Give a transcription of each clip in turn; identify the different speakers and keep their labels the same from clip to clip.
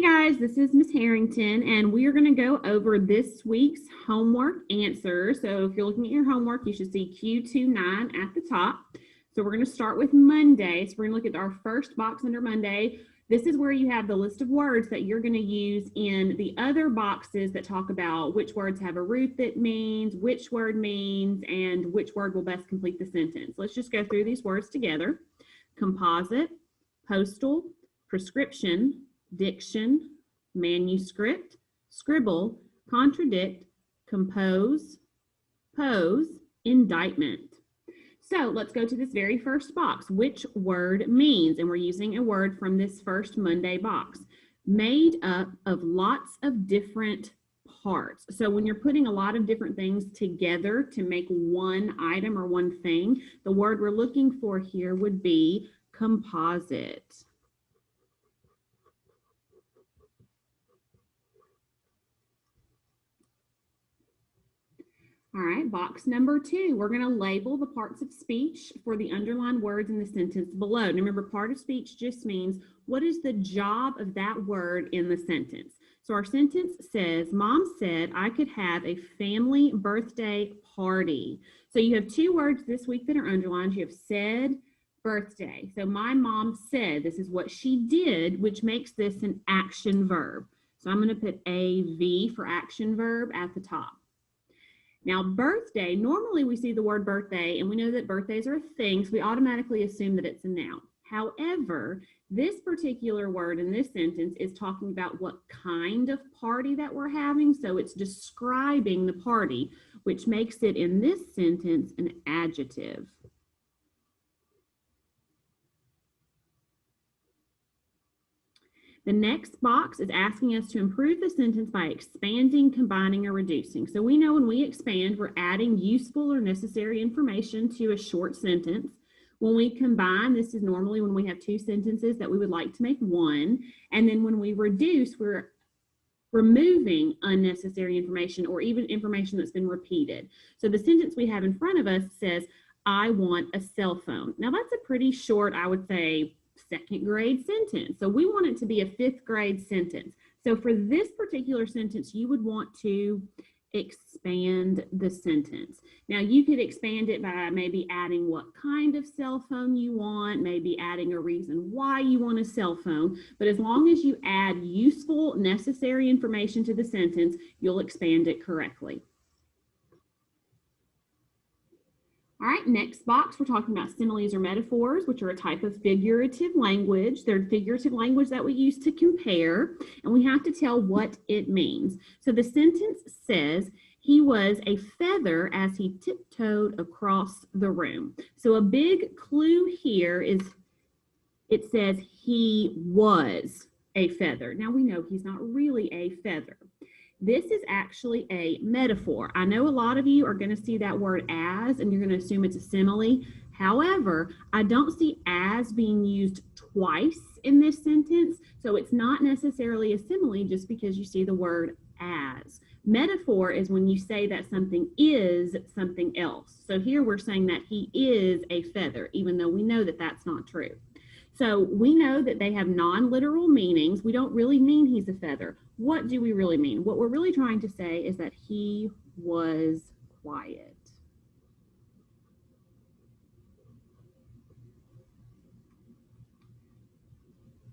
Speaker 1: Guys, this is Miss Harrington, and we are going to go over this week's homework answers. So if you're looking at your homework, you should see Q29 at the top. So we're going to start with Monday. So we're going to look at our first box under Monday. This is where you have the list of words that you're going to use in the other boxes that talk about which words have a root that means, which word means, and which word will best complete the sentence. Let's just go through these words together. Composite, postal, prescription, diction, manuscript, scribble, contradict, compose, pose, indictment. So let's go to this very first box. Which word means? And we're using a word from this first Monday box. Made up of lots of different parts. So when you're putting a lot of different things together to make one item or one thing, the word we're looking for here would be composite. All right, box number 2, we're going to label the parts of speech for the underlined words in the sentence below. Now remember, part of speech just means what is the job of that word in the sentence. So our sentence says, Mom said I could have a family birthday party. So you have two words this week that are underlined. You have said, birthday. So my mom said, this is what she did, which makes this an action verb. So I'm going to put AV for action verb at the top. Now, birthday, normally we see the word birthday and we know that birthdays are a thing, so we automatically assume that it's a noun. However, this particular word in this sentence is talking about what kind of party that we're having, so it's describing the party, which makes it in this sentence an adjective. The next box is asking us to improve the sentence by expanding, combining, or reducing. So we know when we expand, we're adding useful or necessary information to a short sentence. When we combine, this is normally when we have two sentences that we would like to make one. And then when we reduce, we're removing unnecessary information or even information that's been repeated. So the sentence we have in front of us says, I want a cell phone. Now that's a pretty short, I would say, second grade sentence. So we want it to be a fifth grade sentence. So for this particular sentence, you would want to expand the sentence. Now you could expand it by maybe adding what kind of cell phone you want, maybe adding a reason why you want a cell phone. But as long as you add useful, necessary information to the sentence, you'll expand it correctly. All right, next box, we're talking about similes or metaphors, which are a type of figurative language. They're figurative language that we use to compare, and we have to tell what it means. So the sentence says, he was a feather as he tiptoed across the room. So a big clue here is it says he was a feather. Now we know he's not really a feather. This is actually a metaphor. I know a lot of you are going to see that word as, and you're going to assume it's a simile. However, I don't see as being used twice in this sentence, so it's not necessarily a simile just because you see the word as. Metaphor is when you say that something is something else. So here we're saying that he is a feather, even though we know that that's not true. So we know that they have non-literal meanings. We don't really mean he's a feather. What do we really mean? What we're really trying to say is that he was quiet.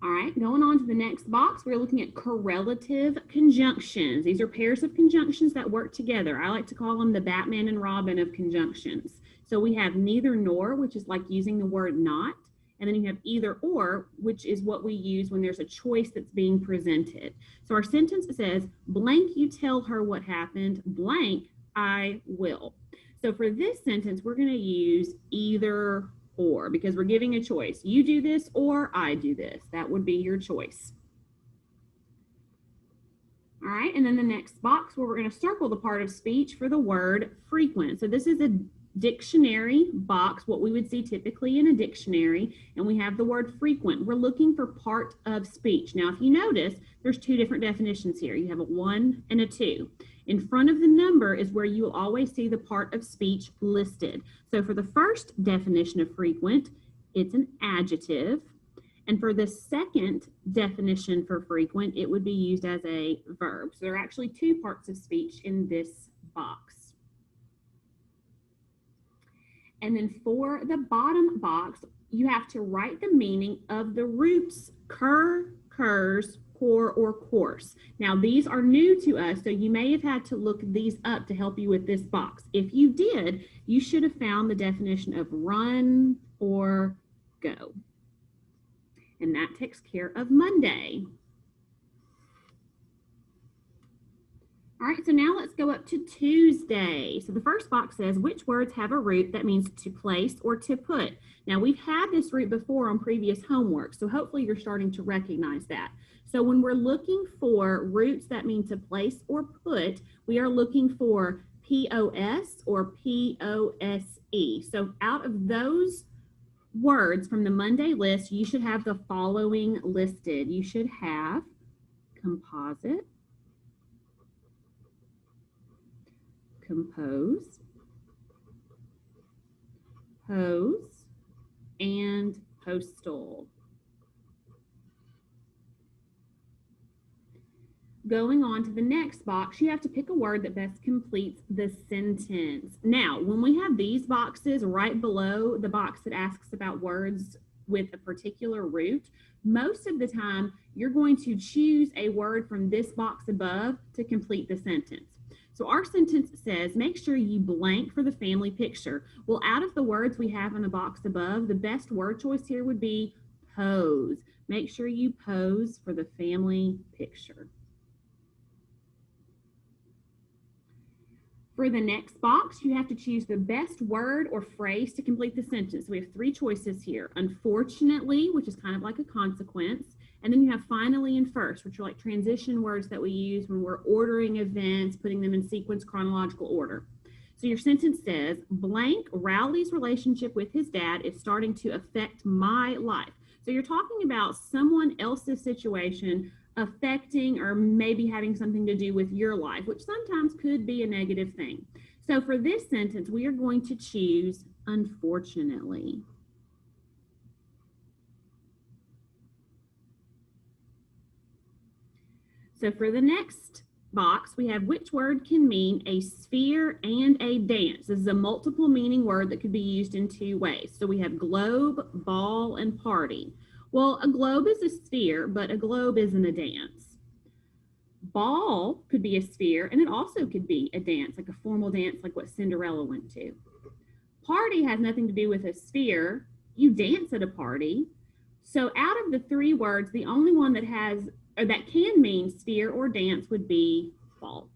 Speaker 1: All right, going on to the next box, we're looking at correlative conjunctions. These are pairs of conjunctions that work together. I like to call them the Batman and Robin of conjunctions. So we have neither nor, which is like using the word not. And then you have either or, which is what we use when there's a choice that's being presented. So our sentence says, blank, you tell her what happened, blank, I will. So for this sentence, we're going to use either or because we're giving a choice. You do this or I do this. That would be your choice. All right, and then the next box where we're going to circle the part of speech for the word frequent. So this is a dictionary box, what we would see typically in a dictionary, and we have the word frequent. We're looking for part of speech. Now, if you notice, there's two different definitions here. You have a 1 and a 2. In front of the number is where you will always see the part of speech listed. So for the first definition of frequent, it's an adjective. And for the second definition for frequent, it would be used as a verb. So there are actually two parts of speech in this box. And then for the bottom box, you have to write the meaning of the roots cur, curs, core, or course. Now, these are new to us, so you may have had to look these up to help you with this box. If you did, you should have found the definition of run or go. And that takes care of Monday. All right, so now let's go up to Tuesday. So the first box says, which words have a root that means to place or to put? Now, we've had this root before on previous homework, so hopefully you're starting to recognize that. So when we're looking for roots that mean to place or put, we are looking for POS or POSE. So out of those words from the Monday list, you should have the following listed. You should have composite, compose, pose, and postal. Going on to the next box, you have to pick a word that best completes the sentence. Now, when we have these boxes right below the box that asks about words with a particular root, most of the time you're going to choose a word from this box above to complete the sentence. So our sentence says, make sure you blank for the family picture. Well, out of the words we have in the box above, the best word choice here would be pose. Make sure you pose for the family picture. For the next box, you have to choose the best word or phrase to complete the sentence. We have three choices here. Unfortunately, which is kind of like a consequence. And then you have finally and first, which are like transition words that we use when we're ordering events, putting them in sequence, chronological order. So your sentence says, blank, Rowley's relationship with his dad is starting to affect my life. So you're talking about someone else's situation affecting or maybe having something to do with your life, which sometimes could be a negative thing. So for this sentence, we are going to choose unfortunately. So for the next box, we have which word can mean a sphere and a dance. This is a multiple meaning word that could be used in two ways. So we have globe, ball, and party. Well, a globe is a sphere, but a globe isn't a dance. Ball could be a sphere, and it also could be a dance, like a formal dance like what Cinderella went to. Party has nothing to do with a sphere. You dance at a party. So out of the three words, the only one that has or that can mean sphere or dance would be ball.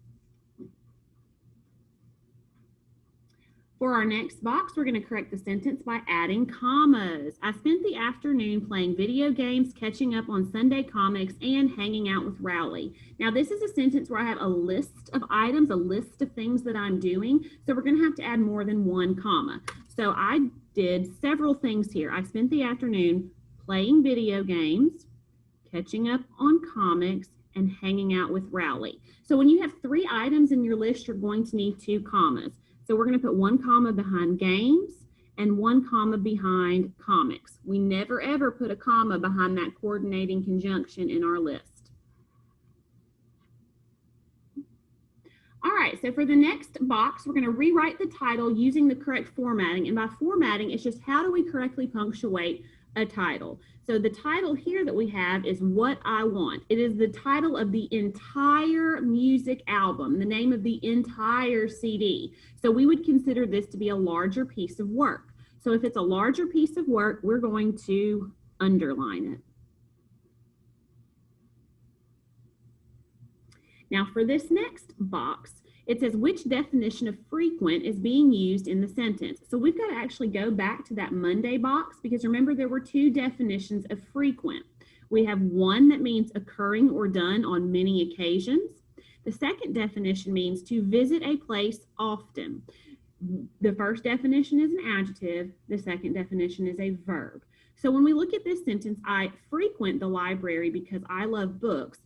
Speaker 1: For our next box, we're going to correct the sentence by adding commas. I spent the afternoon playing video games, catching up on Sunday comics, and hanging out with Rowley. Now, this is a sentence where I have a list of items, a list of things that I'm doing. So we're going to have to add more than one comma. So I did several things here. I spent the afternoon playing video games, catching up on comics, and hanging out with Rowley. So when you have three items in your list, you're going to need two commas. So we're going to put one comma behind games and one comma behind comics. We never ever put a comma behind that coordinating conjunction in our list. All right, so for the next box, we're going to rewrite the title using the correct formatting. And by formatting, it's just how do we correctly punctuate a title. So the title here that we have is What I Want. It is the title of the entire music album, the name of the entire CD. So we would consider this to be a larger piece of work. So if it's a larger piece of work, we're going to underline it. Now for this next box, it says which definition of frequent is being used in the sentence. So we've got to actually go back to that Monday box because remember there were two definitions of frequent. We have one that means occurring or done on many occasions. The second definition means to visit a place often. The first definition is an adjective. The second definition is a verb. So when we look at this sentence, I frequent the library because I love books.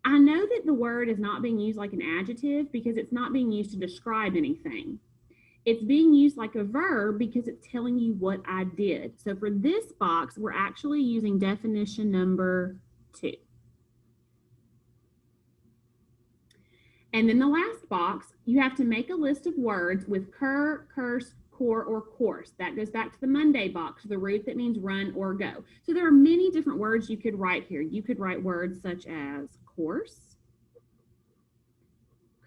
Speaker 1: I know that the word is not being used like an adjective because it's not being used to describe anything. It's being used like a verb because it's telling you what I did. So for this box, we're actually using definition number 2. And then the last box, you have to make a list of words with cur, curse, core, or course. That goes back to the Monday box, the root that means run or go. So there are many different words you could write here. You could write words such as course,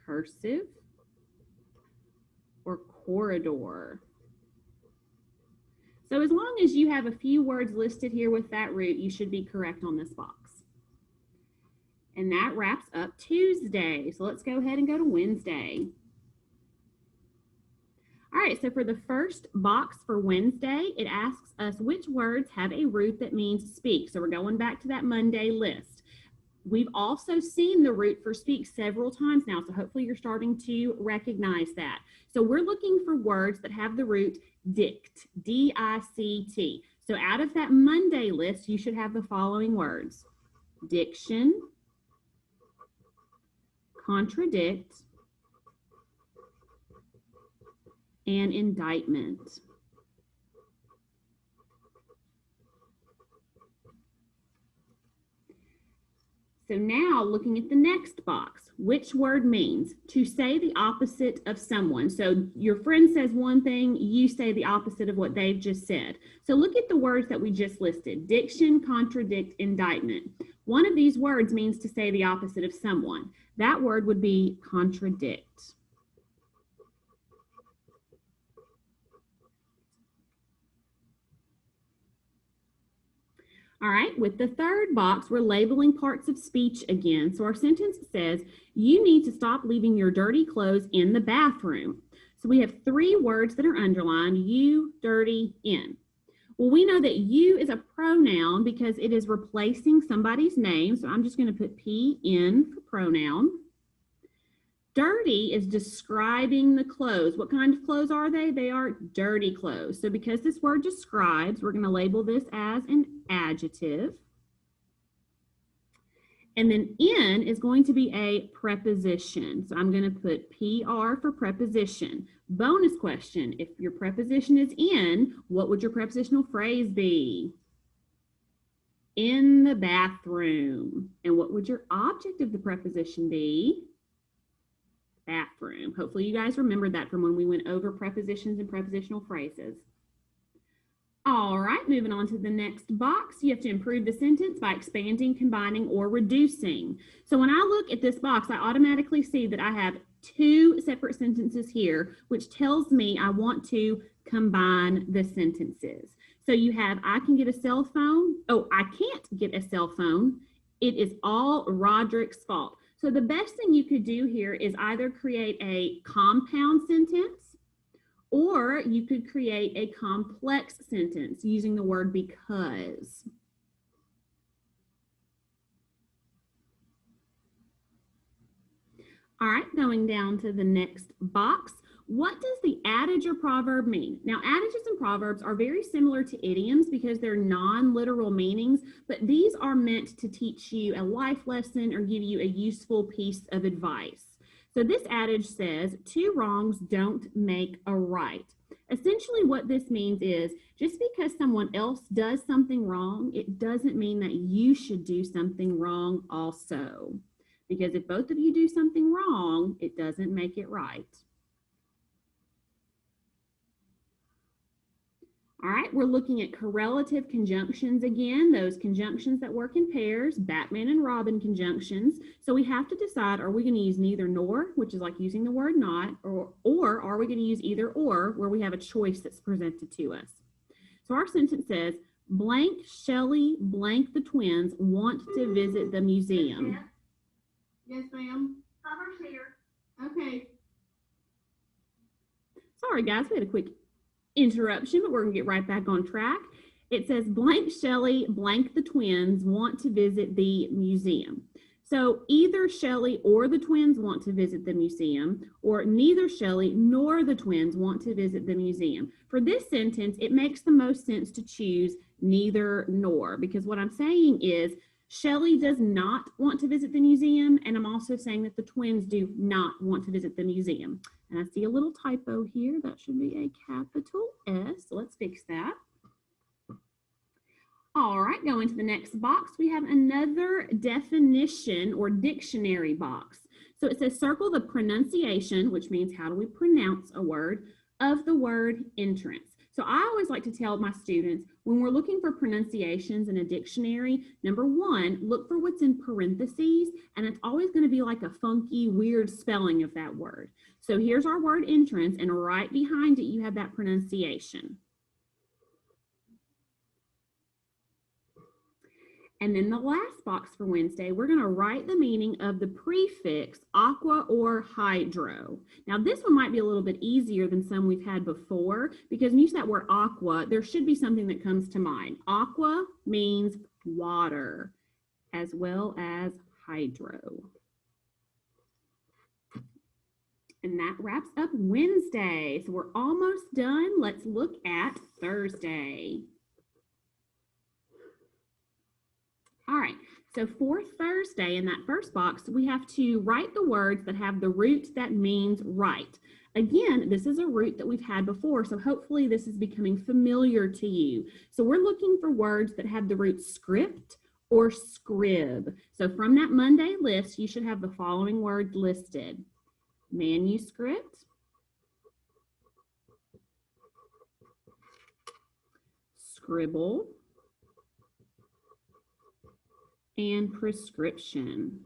Speaker 1: cursive, or corridor. So as long as you have a few words listed here with that root, you should be correct on this box. And that wraps up Tuesday. So let's go ahead and go to Wednesday. All right, so for the first box for Wednesday, it asks us which words have a root that means speak. So we're going back to that Monday list. We've also seen the root for speak several times now, so hopefully you're starting to recognize that. So we're looking for words that have the root dict, D-I-C-T. So out of that Monday list, you should have the following words: diction, contradict, and indictment. So now looking at the next box, which word means to say the opposite of someone. So your friend says one thing, you say the opposite of what they've just said. So look at the words that we just listed: diction, contradict, indictment. One of these words means to say the opposite of someone. That word would be contradict. All right, with the third box, we're labeling parts of speech again. So our sentence says, you need to stop leaving your dirty clothes in the bathroom. So we have 3 words that are underlined: you, dirty, in. Well, we know that you is a pronoun because it is replacing somebody's name. So I'm just going to put P-N for pronoun. Dirty is describing the clothes. What kind of clothes are they? They are dirty clothes. So because this word describes, we're going to label this as an adjective. And then in is going to be a preposition. So I'm going to put PR for preposition. Bonus question: if your preposition is in, what would your prepositional phrase be? In the bathroom. And what would your object of the preposition be? Bathroom. Hopefully you guys remembered that from when we went over prepositions and prepositional phrases. All right, moving on to the next box. You have to improve the sentence by expanding, combining, or reducing. So when I look at this box, I automatically see that I have 2 separate sentences here, which tells me I want to combine the sentences. So you have, I can get a cell phone. Oh, I can't get a cell phone. It is all Roderick's fault. So the best thing you could do here is either create a compound sentence, or you could create a complex sentence using the word because. All right, going down to the next box. What does the adage or proverb mean? Now, adages and proverbs are very similar to idioms because they're non-literal meanings, but these are meant to teach you a life lesson or give you a useful piece of advice. So this adage says, 2 wrongs don't make a right. Essentially what this means is, just because someone else does something wrong, it doesn't mean that you should do something wrong also. Because if both of you do something wrong, it doesn't make it right. All right, we're looking at correlative conjunctions again, those conjunctions that work in pairs, Batman and Robin conjunctions. So we have to decide, are we going to use neither nor, which is like using the word not, or are we going to use either or, where we have a choice that's presented to us. So our sentence says, blank Shelley blank the twins want to visit the museum.
Speaker 2: Yes, ma'am. Cover's here. Okay.
Speaker 1: Sorry, guys, we had a quick interruption, but we're going to get right back on track. It says blank Shelley blank the twins want to visit the museum. So either Shelley or the twins want to visit the museum, or neither Shelley nor the twins want to visit the museum. For this sentence, it makes the most sense to choose neither nor, because what I'm saying is Shelley does not want to visit the museum, and I'm also saying that the twins do not want to visit the museum. And I see a little typo here. That should be a capital S. So let's fix that. All right, going to the next box, we have another definition or dictionary box. So it says circle the pronunciation, which means how do we pronounce a word, of the word entrance. So I always like to tell my students, when we're looking for pronunciations in a dictionary, number one, look for what's in parentheses, and it's always going to be like a funky, weird spelling of that word. So here's our word entrance, and right behind it, you have that pronunciation. And then the last box for Wednesday, we're going to write the meaning of the prefix aqua or hydro. Now, this one might be a little bit easier than some we've had before, because when you use that word aqua, there should be something that comes to mind. Aqua means water, as well as hydro. And that wraps up Wednesday. So we're almost done. Let's look at Thursday. All right, so for Thursday in that first box, we have to write the words that have the root that means right. Again, this is a root that we've had before, so hopefully this is becoming familiar to you. So we're looking for words that have the root script or scrib. So from that Monday list, you should have the following words listed: manuscript, scribble, and prescription.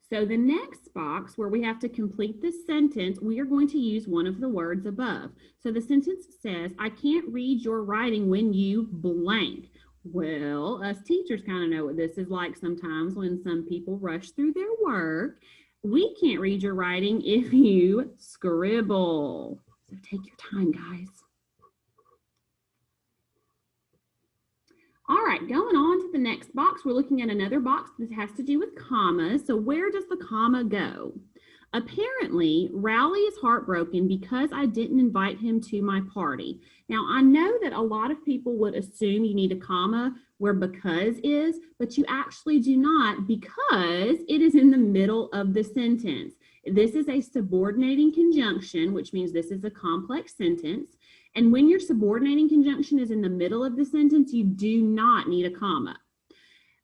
Speaker 1: So the next box where we have to complete this sentence, we are going to use one of the words above. So the sentence says, I can't read your writing when you blank. Well, us teachers kind of know what this is like sometimes when some people rush through their work. We can't read your writing if you scribble. So take your time, guys. All right, going on to the next box, we're looking at another box that has to do with commas. So where does the comma go? Apparently, Rowley is heartbroken because I didn't invite him to my party. Now, I know that a lot of people would assume you need a comma where because is, but you actually do not, because it is in the middle of the sentence. This is a subordinating conjunction, which means this is a complex sentence. And when your subordinating conjunction is in the middle of the sentence, you do not need a comma.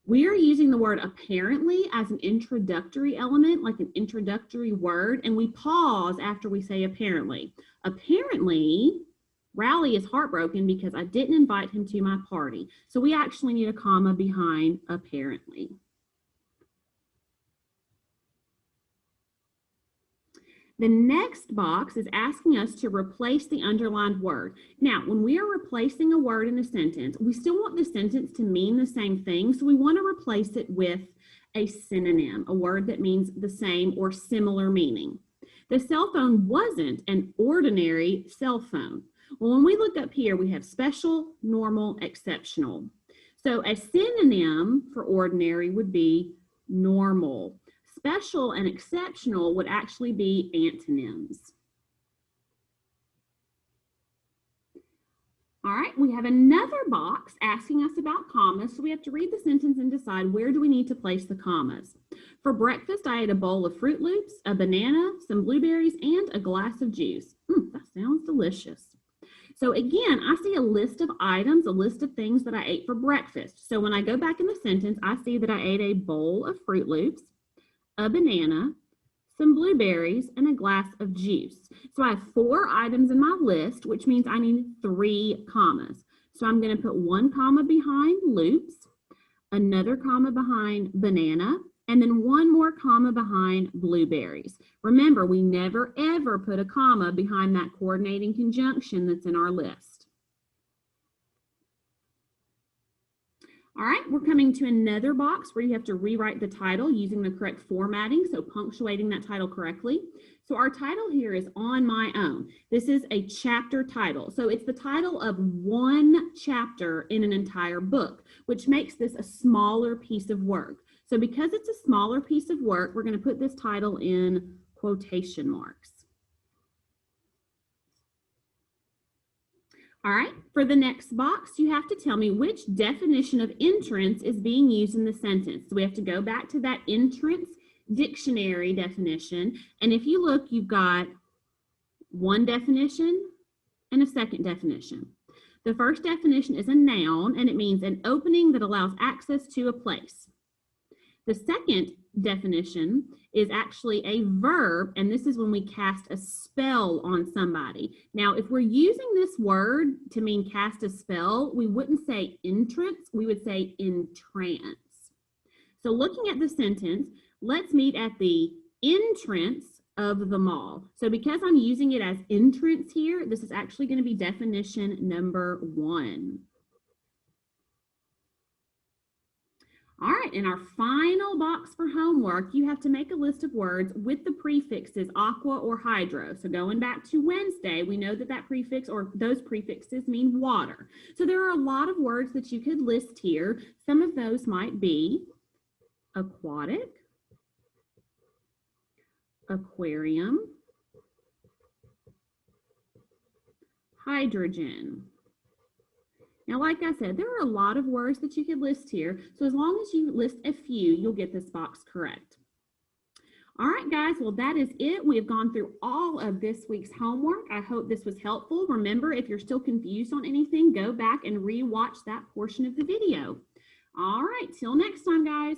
Speaker 1: We are using the word apparently as an introductory element, like an introductory word, and we pause after we say apparently. Apparently, Rowley is heartbroken because I didn't invite him to my party. So we actually need a comma behind apparently. The next box is asking us to replace the underlined word. Now, when we are replacing a word in a sentence, we still want the sentence to mean the same thing, so we want to replace it with a synonym, a word that means the same or similar meaning. The cell phone wasn't an ordinary cell phone. Well, when we look up here, we have special, normal, exceptional. So a synonym for ordinary would be normal. Special and exceptional would actually be antonyms. All right, we have another box asking us about commas, so we have to read the sentence and decide where do we need to place the commas. For breakfast, I ate a bowl of Fruit Loops, a banana, some blueberries, and a glass of juice. That sounds delicious. So again, I see a list of items, a list of things that I ate for breakfast. So when I go back in the sentence, I see that I ate a bowl of Fruit Loops, a banana, some blueberries, and a glass of juice. So I have 4 items in my list, which means I need 3 commas. So I'm going to put 1 comma behind loops, another comma behind banana, and then 1 more comma behind blueberries. Remember, we never ever put a comma behind that coordinating conjunction that's in our list. All right, we're coming to another box where you have to rewrite the title using the correct formatting, so punctuating that title correctly. So our title here is On My Own. This is a chapter title. So it's the title of one chapter in an entire book, which makes this a smaller piece of work. So because it's a smaller piece of work, we're going to put this title in quotation marks. All right, for the next box, you have to tell me which definition of entrance is being used in the sentence. So we have to go back to that entrance dictionary definition. And if you look, you've got one definition and a second definition. The first definition is a noun, and it means an opening that allows access to a place. The second definition is actually a verb, and this is when we cast a spell on somebody. Now, if we're using this word to mean cast a spell, we wouldn't say entrance, we would say entrance. So looking at the sentence, let's meet at the entrance of the mall. So because I'm using it as entrance here, this is actually going to be definition number 1. All right, in our final box for homework, you have to make a list of words with the prefixes aqua or hydro. So going back to Wednesday, we know that that prefix or those prefixes mean water. So there are a lot of words that you could list here. Some of those might be aquatic, aquarium, hydrogen. Now, like I said, there are a lot of words that you could list here. So as long as you list a few, you'll get this box correct. All right, guys, well, that is it. We have gone through all of this week's homework. I hope this was helpful. Remember, if you're still confused on anything, go back and re-watch that portion of the video. All right, till next time, guys.